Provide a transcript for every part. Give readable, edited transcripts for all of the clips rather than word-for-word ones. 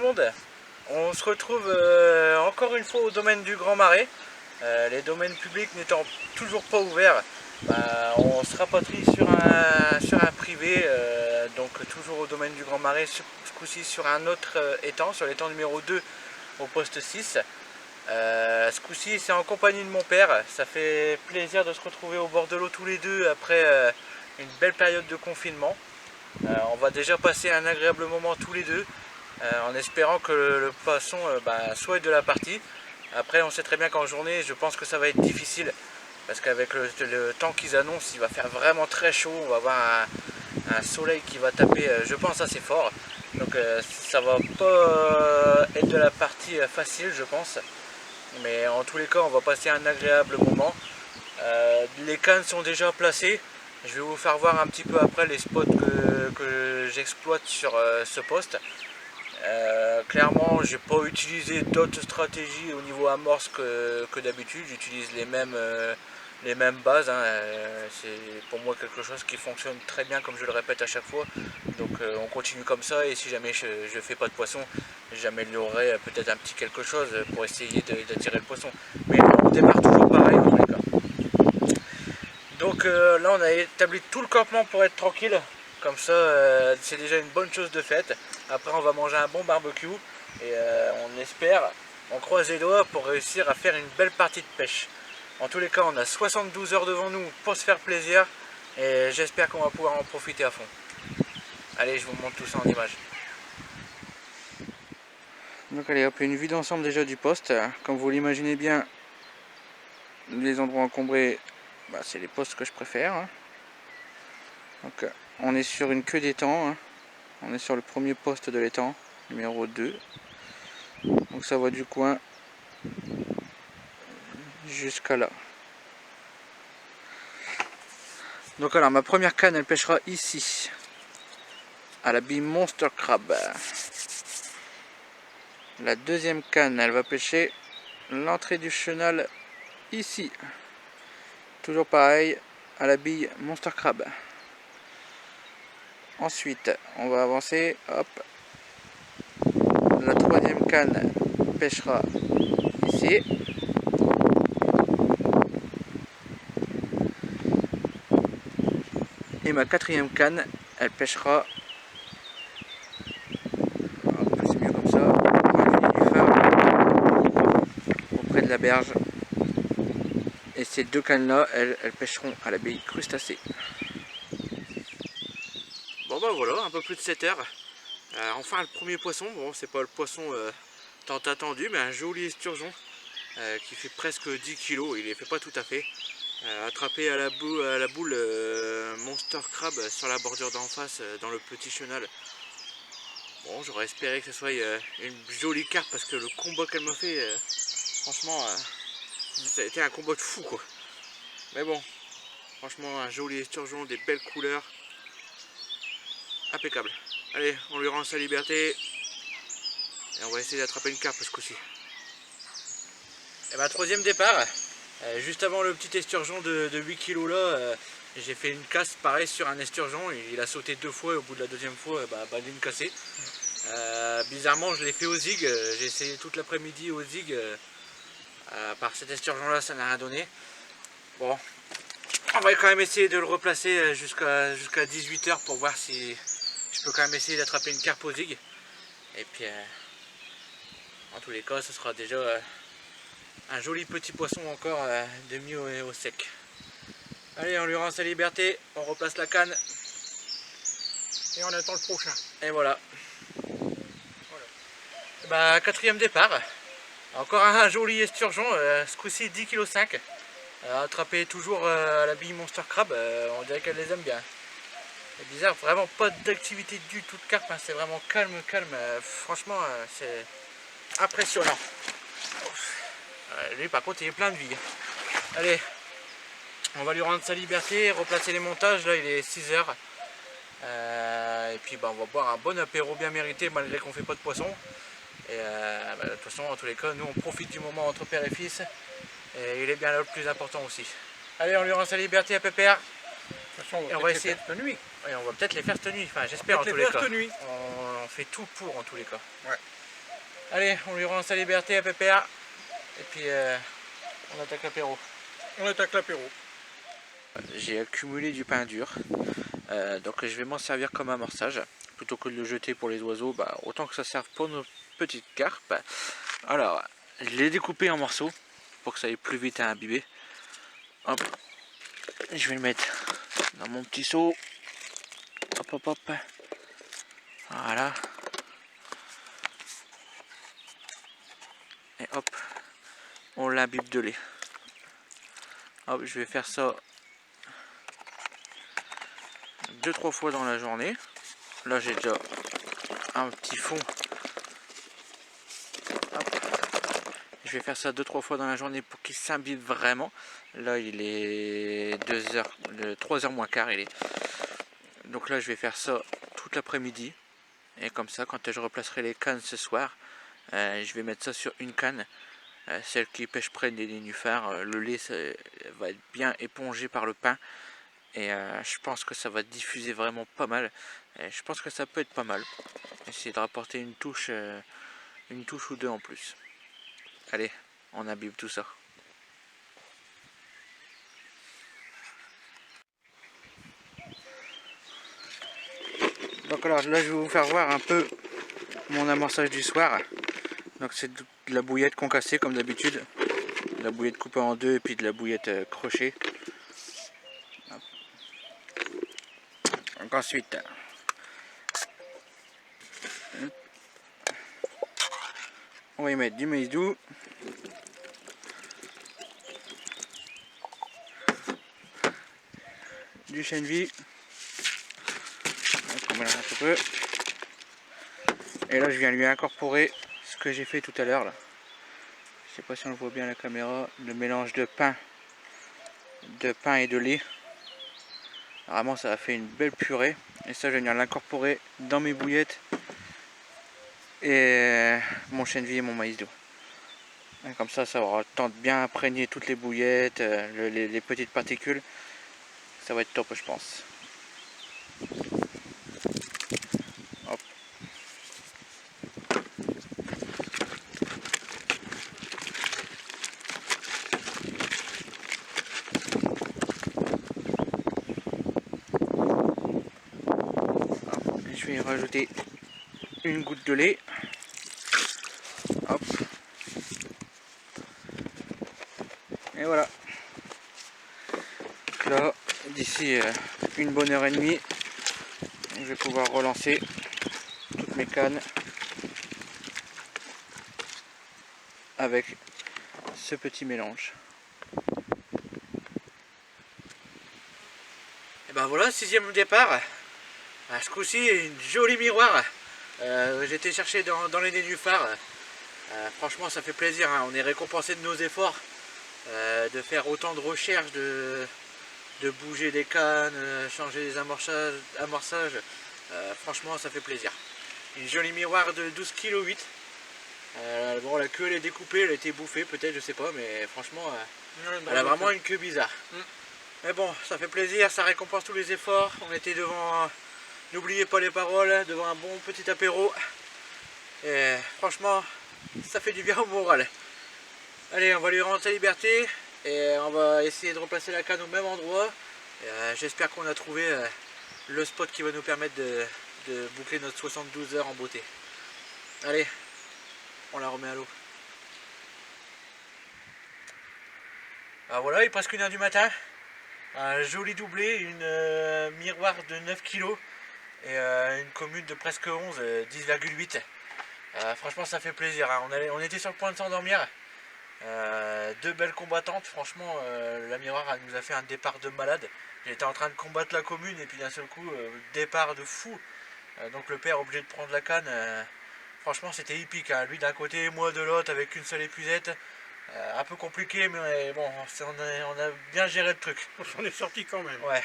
monde, on se retrouve encore une fois au domaine du Grand Marais. Les domaines publics n'étant toujours pas ouverts, on se rapatrie sur un privé, donc toujours au domaine du Grand Marais, ce coup-ci sur un autre étang, sur l'étang numéro 2 au poste 6. Ce coup-ci c'est en compagnie de mon père, ça fait plaisir de se retrouver au bord de l'eau tous les deux après une belle période de confinement. On va déjà passer un agréable moment tous les deux, en espérant que le poisson soit de la partie. Après on sait très bien qu'en journée je pense que ça va être difficile, parce qu'avec le temps qu'ils annoncent il va faire vraiment très chaud, on va avoir un soleil qui va taper je pense assez fort. Donc ça va pas être de la partie facile je pense. Mais en tous les cas on va passer un agréable moment. Les cannes sont déjà placées. Je vais vous faire voir un petit peu après les spots que j'exploite sur ce poste. Clairement j'ai pas utilisé d'autres stratégies au niveau amorce que d'habitude. J'utilise les mêmes bases, hein. C'est pour moi quelque chose qui fonctionne très bien, comme je le répète à chaque fois. Donc on continue comme ça, et si jamais je fais pas de poisson, j'améliorerai peut-être un petit quelque chose pour essayer d'attirer le poisson. Mais on démarre toujours pareil dans tous les cas. Donc là on a établi tout le campement pour être tranquille. Comme ça c'est déjà une bonne chose de faite. Après on va manger un bon barbecue et on espère, on croise les doigts pour réussir à faire une belle partie de pêche. En tous les cas on a 72 heures devant nous pour se faire plaisir, et j'espère qu'on va pouvoir en profiter à fond. Allez, je vous montre tout ça en images. Donc allez hop, une vue d'ensemble déjà du poste. Comme vous l'imaginez bien, les endroits encombrés, c'est les postes que je préfère, hein. Donc on est sur une queue d'étang, hein. On est sur le premier poste de l'étang, numéro 2. Donc ça va du coin jusqu'à là. Donc alors ma première canne elle pêchera ici, à la bille Monster Crab. La deuxième canne elle va pêcher l'entrée du chenal ici. Toujours pareil, à la bille Monster Crab. Ensuite on va avancer, hop. La troisième canne pêchera ici. Et ma quatrième canne, elle pêchera, c'est mieux comme ça, du phare, auprès de la berge. Et ces deux cannes là, elles pêcheront à la baie crustacée. Bon voilà, un peu plus de 7 heures. Enfin le premier poisson, bon c'est pas le poisson tant attendu, mais un joli esturgeon qui fait presque 10 kg, il les fait pas tout à fait. Attrapé à la boule Monster Crab sur la bordure d'en face, dans le petit chenal. Bon, j'aurais espéré que ce soit une jolie carpe, parce que le combat qu'elle m'a fait, franchement, ça a été un combat de fou quoi. Mais bon, franchement un joli esturgeon, des belles couleurs, impeccable. Allez, on lui rend sa liberté et on va essayer d'attraper une carpe ce coup-ci. Et troisième départ. Juste avant le petit esturgeon de 8 kg là, j'ai fait une casse pareil sur un esturgeon. Il a sauté 2 fois et au bout de la deuxième fois, il me cassé. Bizarrement je l'ai fait au zig, j'ai essayé toute l'après-midi au zig. Par cet esturgeon là ça n'a rien donné. Bon, on va quand même essayer de le replacer jusqu'à 18 h pour voir si je peux quand même essayer d'attraper une carpe au zig. Et puis en tous les cas ce sera déjà un joli petit poisson encore de mis au sec. Allez, on lui rend sa liberté, on replace la canne. Et on attend le prochain. Et voilà. Quatrième départ. Encore un joli esturgeon, ce coup-ci 10,5 kg. Attrapé toujours à la bille Monster Crab, on dirait qu'elle les aime bien. C'est bizarre, vraiment pas d'activité du tout de carpe, hein. C'est vraiment calme. Franchement, c'est impressionnant. Lui par contre il est plein de vie. Allez, on va lui rendre sa liberté, replacer les montages. Là il est 6 h. Et puis on va boire un bon apéro bien mérité malgré qu'on fait pas de poisson. Et de toute façon en tous les cas nous on profite du moment entre père et fils. Et il est bien là le plus important aussi. Allez, on lui rend sa liberté à Pépère. De toute façon, on va essayer cette nuit. Et on va peut-être les faire cette nuit, enfin j'espère en tous les cas. Nuit. On fait tout pour en tous les cas. Ouais. Allez, on lui rend sa liberté à Pépère. Et puis on attaque l'apéro. On attaque l'apéro. J'ai accumulé du pain dur. Donc je vais m'en servir comme amorçage. Plutôt que de le jeter pour les oiseaux, bah, autant que ça serve pour nos petites carpes. Alors, je l'ai découpé en morceaux pour que ça aille plus vite à imbiber. Hop. Je vais le mettre dans mon petit seau. Hop hop hop. Voilà. Et hop. On l'imbibe de lait. Hop, je vais faire ça 2-3 fois dans la journée. Là j'ai déjà un petit fond. Hop. Je vais faire ça 2-3 fois dans la journée pour qu'il s'imbibe vraiment. Là il est 3h moins quart il est. Donc là je vais faire ça toute l'après-midi. Et comme ça quand je replacerai les cannes ce soir, je vais mettre ça sur une canne. Celle qui pêche près des nénuphars. Le lait va être bien épongé par le pain. Et je pense que ça va diffuser vraiment pas mal. Et je pense que ça peut être pas mal. Essayer de rapporter une touche ou deux en plus. Allez, on imbibe tout ça. Donc alors là je vais vous faire voir un peu mon amorçage du soir. Donc c'est de la bouillette concassée comme d'habitude. De la bouillette coupée en deux et puis de la bouillette crochet. Donc ensuite, on va y mettre du maïs doux. Du chènevis. On mélange un peu. Et là je viens lui incorporer ce que j'ai fait tout à l'heure là. Je sais pas si on le voit bien à la caméra, le mélange de pain et de lait. Vraiment ça a fait une belle purée. Et ça je viens l'incorporer dans mes bouillettes et mon chènevis et mon maïs doux. Et comme ça aura le temps de bien imprégner toutes les bouillettes, les petites particules. Ça va être top je pense. Hop. Je vais rajouter une goutte de lait. Hop. Et voilà. Là, d'ici une bonne heure et demie, je vais pouvoir relancer toutes mes cannes avec ce petit mélange. Et ben voilà, 6e départ. Ce coup-ci, une jolie miroir. J'ai été chercher dans les nénuphars. Franchement, ça fait plaisir. Hein. On est récompensé de nos efforts, de faire autant de recherches, de bouger des cannes, changer les amorçages. Franchement, ça fait plaisir. Une jolie miroir de 12,8 kg. Bon, la queue elle est découpée, elle a été bouffée peut-être, je sais pas, mais franchement, elle a vraiment une queue bizarre. Mais bon, ça fait plaisir, ça récompense tous les efforts. On était devant, n'oubliez pas les paroles, devant un bon petit apéro. Et franchement, ça fait du bien au moral. Allez, on va lui rendre sa liberté et on va essayer de replacer la canne au même endroit. J'espère qu'on a trouvé le spot qui va nous permettre de boucler notre 72 heures en beauté. Allez, on la remet à l'eau. Alors voilà, il est presque 1h du matin. Un joli doublé, une miroir de 9 kg et une commune de presque 11, 10,8. Franchement ça fait plaisir, hein. On était sur le point de s'endormir. Deux belles combattantes, franchement la miroir elle nous a fait un départ de malade. J'étais en train de combattre la commune et puis d'un seul coup départ de fou. Donc le père obligé de prendre la canne. Franchement c'était épique, hein. Lui d'un côté, moi de l'autre avec une seule épuisette. Un peu compliqué mais bon on a bien géré le truc. On s'en est sorti quand même. Ouais.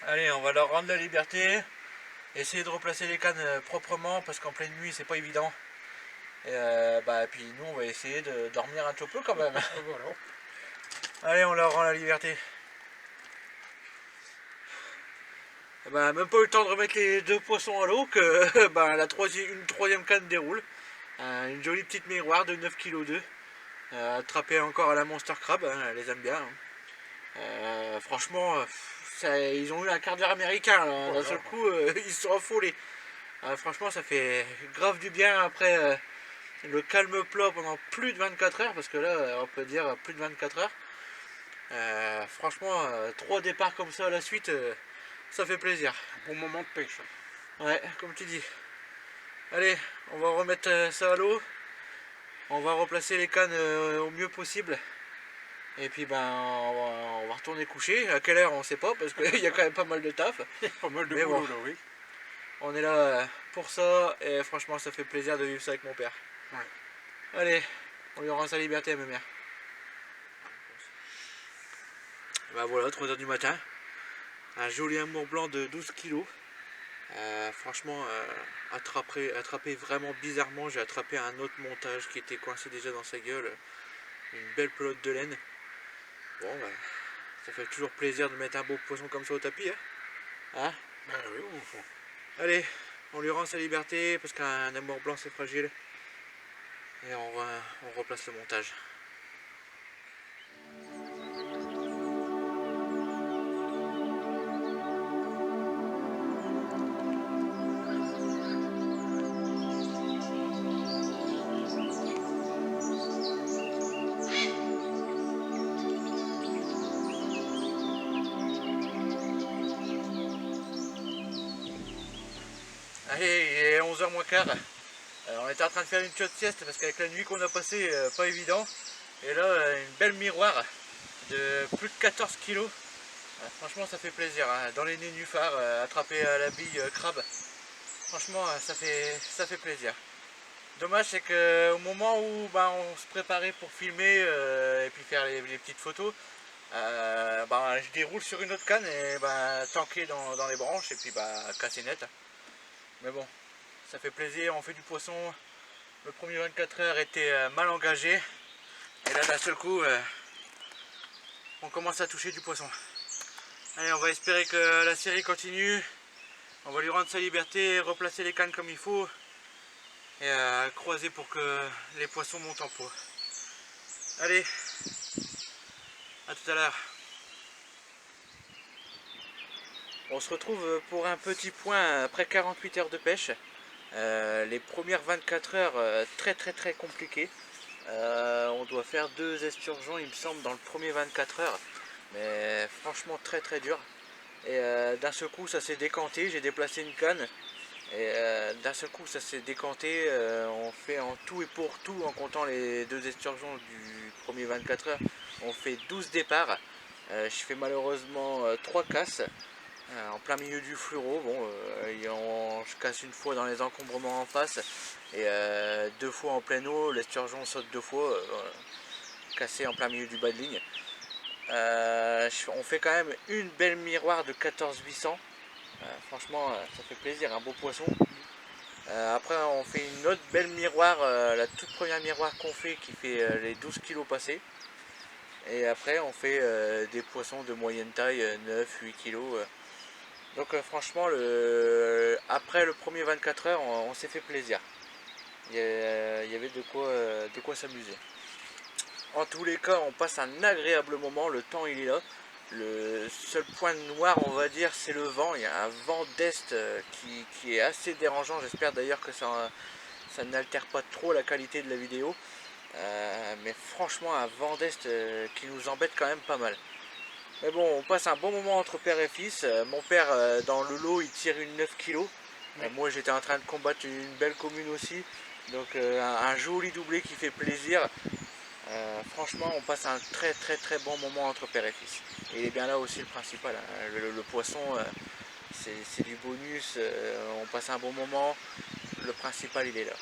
Allez, on va leur rendre la liberté. Essayer de replacer les cannes proprement parce qu'en pleine nuit c'est pas évident. Et puis nous on va essayer de dormir un tout peu quand même. Voilà. Allez, on leur rend la liberté. Même pas eu le temps de remettre les deux poissons à l'eau que une troisième canne déroule. Une jolie petite miroir de 9,2 kg. Attrapée encore à la Monster Crab, hein, elle les aime bien. Franchement, ils ont eu un quart d'heure américain. D'un seul coup, ils se sont affolés. Franchement, ça fait grave du bien après le calme plat pendant plus de 24 heures. Parce que là, on peut dire plus de 24 heures. Franchement, 3 départs comme ça à la suite, ça fait plaisir. Bon moment de pêche. Ouais, comme tu dis. Allez, on va remettre ça à l'eau. On va replacer les cannes au mieux possible. Et puis ben on va retourner coucher. À quelle heure on sait pas parce qu'il y a quand même pas mal de taf. Pas mal de Mais boulot bon, là, oui. on est là pour ça et franchement ça fait plaisir de vivre ça avec mon père. Ouais. Allez, on lui rend sa liberté à ma mère. Ben voilà, 3 h du matin. Un joli amour blanc de 12 kg. Franchement, attrapé vraiment bizarrement. J'ai attrapé un autre montage qui était coincé déjà dans sa gueule. Une belle pelote de laine. Bon, bah, ça fait toujours plaisir de mettre un beau poisson comme ça au tapis. Hein, Ben oui, au fond. allez, on lui rend sa liberté parce qu'un amour blanc c'est fragile. Et on replace le montage. Allez, il est 11 h moins quart. On était en train de faire une chaude sieste parce qu'avec la nuit qu'on a passée, pas évident. Et là, une belle miroir de plus de 14 kg. Franchement, ça fait plaisir. Hein. Dans les nénuphars, attrapé à la bille crabe. Franchement, ça fait plaisir. Dommage, c'est qu'au moment où on se préparait pour filmer et puis faire les petites photos, je déroule sur une autre canne et tanké dans les branches et puis cassé net. Mais bon, ça fait plaisir, on fait du poisson. Le premier 24 heures était mal engagé. Et là d'un seul coup, on commence à toucher du poisson. Allez, on va espérer que la série continue. On va lui rendre sa liberté, replacer les cannes comme il faut. Et croiser pour que les poissons montent en pot. Allez, à tout à l'heure. On se retrouve pour un petit point après 48 heures de pêche. Les premières 24 heures très compliquées. On doit faire 2 esturgeons il me semble dans le premier 24 heures. Mais franchement très dur. Et d'un seul coup ça s'est décanté, j'ai déplacé une canne. Et d'un seul coup ça s'est décanté, on fait en tout et pour tout, en comptant les 2 esturgeons du premier 24 heures, on fait 12 départs. Je fais malheureusement 3 casses. En plein milieu du fluoro, je casse une fois dans les encombrements en face et 2 fois en pleine eau, l'esturgeon saute 2 fois, cassé en plein milieu du bas de ligne. On fait quand même une belle miroir de 14 800. Franchement, ça fait plaisir, un beau poisson. Après, on fait une autre belle miroir, la toute première miroir qu'on fait qui fait les 12 kg passés. Et après, on fait des poissons de moyenne taille, 9-8 kg. Donc franchement, après le premier 24 heures, on s'est fait plaisir. Il y avait de quoi s'amuser. En tous les cas, on passe un agréable moment, le temps il est là. Le seul point noir, on va dire, c'est le vent. Il y a un vent d'est qui est assez dérangeant. J'espère d'ailleurs que ça n'altère pas trop la qualité de la vidéo. Mais franchement, un vent d'est qui nous embête quand même pas mal. Mais bon, on passe un bon moment entre père et fils. Mon père, dans le lot, il tire une 9 kg. Moi, j'étais en train de combattre une belle commune aussi. Donc, un joli doublé qui fait plaisir. Franchement, on passe un très bon moment entre père et fils. Et il est bien là aussi le principal. Hein. Le poisson, c'est du bonus. On passe un bon moment. Le principal, il est là.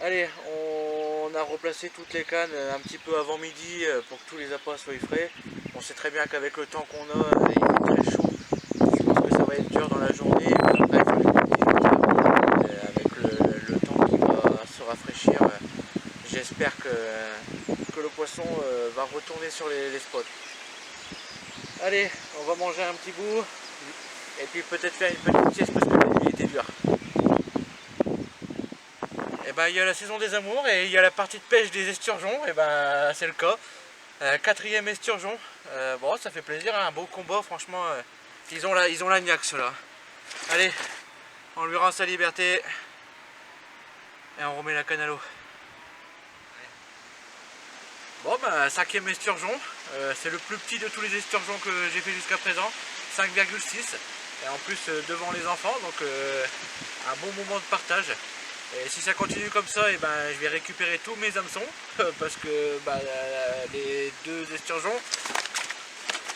Allez, on a replacé toutes les cannes un petit peu avant midi pour que tous les appâts soient frais. On sait très bien qu'avec le temps qu'on a, il fait très chaud. Je pense que ça va être dur dans la journée, mais après il faut les protéger. Avec le temps qui va se rafraîchir, j'espère que le poisson va retourner sur les spots. Allez, on va manger un petit bout et puis peut-être faire une petite sieste parce que la nuit était dure. Et ben, il y a la saison des amours et il y a la partie de pêche des esturgeons, et ben c'est le cas. Quatrième esturgeon, bon ça fait plaisir, hein, un beau combat franchement, ils ont la niaque ceux-là. Allez, on lui rend sa liberté et on remet la canne à l'eau. Bon ben cinquième esturgeon, c'est le plus petit de tous les esturgeons que j'ai fait jusqu'à présent, 5,6 et en plus devant les enfants, donc un bon moment de partage. Et si ça continue comme ça, et ben, je vais récupérer tous mes hameçons parce que bah, les deux esturgeons,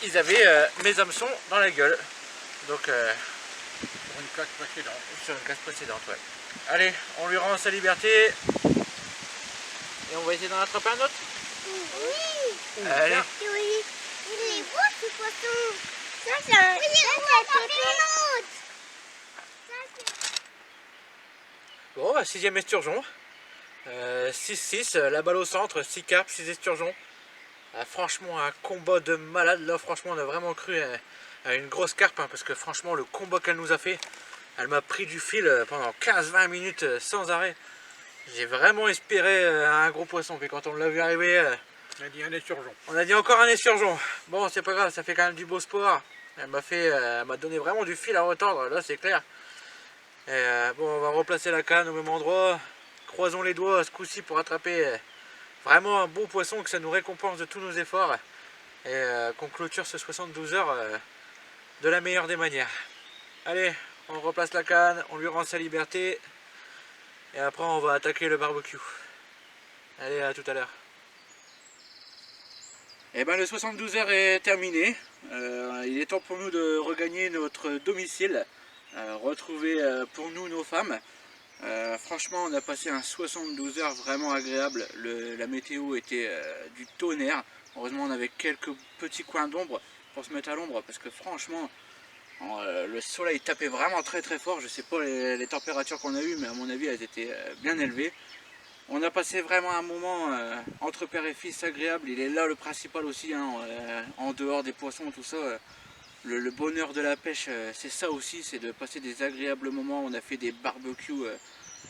ils avaient mes hameçons dans la gueule. Donc Pour une casse précédente. sur une case précédente, ouais. Allez, on lui rend sa liberté et on va essayer d'en attraper un autre. Oui. Allez. Oui. Il est beau ce poisson. Ça c'est un autre. Bon, bah, sixième esturgeon. 6-6, la balle au centre, 6 carpes, 6 esturgeons. Franchement, un combat de malade. Là, franchement, on a vraiment cru à une grosse carpe, hein, parce que franchement, le combat qu'elle nous a fait, elle m'a pris du fil pendant 15-20 minutes sans arrêt. J'ai vraiment espéré un gros poisson. Puis quand on l'a vu arriver, On a dit un esturgeon. on a dit encore un esturgeon. Bon, c'est pas grave, ça fait quand même du beau sport. Elle m'a donné vraiment du fil à retordre, là, c'est clair. Et bon, on va replacer la canne au même endroit. Croisons les doigts ce coup-ci pour attraper vraiment un beau poisson, que ça nous récompense de tous nos efforts. Et qu'on clôture ce 72 heures de la meilleure des manières. Allez, on replace la canne, on lui rend sa liberté. Et après, on va attaquer le barbecue. Allez, à tout à l'heure. Et ben, le 72 heures est terminé. Il est temps pour nous de regagner notre domicile. Retrouver pour nous nos femmes. Franchement, on a passé un 72 heures vraiment agréable. La météo était du tonnerre. Heureusement, on avait quelques petits coins d'ombre pour se mettre à l'ombre, parce que franchement, le soleil tapait vraiment très très fort. Je sais pas les températures qu'on a eues, mais à mon avis, elles étaient bien élevées. On a passé vraiment un moment entre père et fils agréable. Il est là le principal aussi, hein, en dehors des poissons, tout ça. Le bonheur de la pêche, c'est ça aussi, c'est de passer des agréables moments. On a fait des barbecues.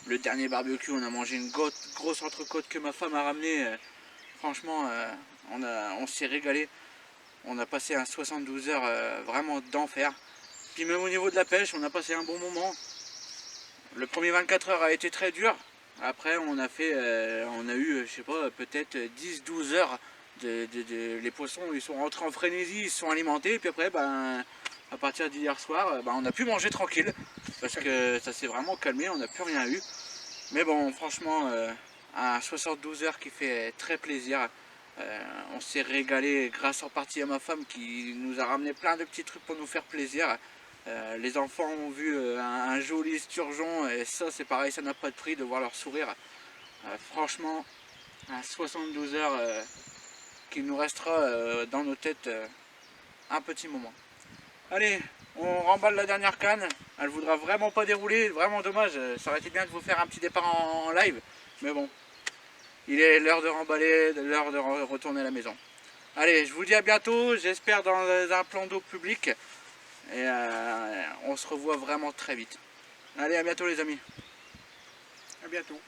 Le dernier barbecue, on a mangé une grosse entrecôte que ma femme a ramenée. Franchement, on s'est régalé. On a passé un 72 heures vraiment d'enfer. Puis même au niveau de la pêche, on a passé un bon moment. Le premier 24 heures a été très dur. Après, on a eu, je sais pas, peut-être 10-12 heures. Les poissons, ils sont rentrés en frénésie, ils se sont alimentés. Et puis après, ben, à partir d'hier soir, ben, on a pu manger tranquille. Parce que ça s'est vraiment calmé, on n'a plus rien eu. Mais bon, franchement, un 72 heures qui fait très plaisir. On s'est régalé grâce en partie à ma femme qui nous a ramené plein de petits trucs pour nous faire plaisir. Les enfants ont vu un joli esturgeon et ça c'est pareil, ça n'a pas de prix de voir leur sourire. Franchement, un 72 heures qui nous restera dans nos têtes un petit moment. Allez, on remballe la dernière canne. Elle voudra vraiment pas dérouler, vraiment dommage. Ça aurait été bien de vous faire un petit départ en live, mais bon, il est l'heure de remballer, l'heure de retourner à la maison. Allez, je vous dis à bientôt, j'espère dans un plan d'eau public. Et on se revoit vraiment très vite. Allez, à bientôt les amis. À bientôt.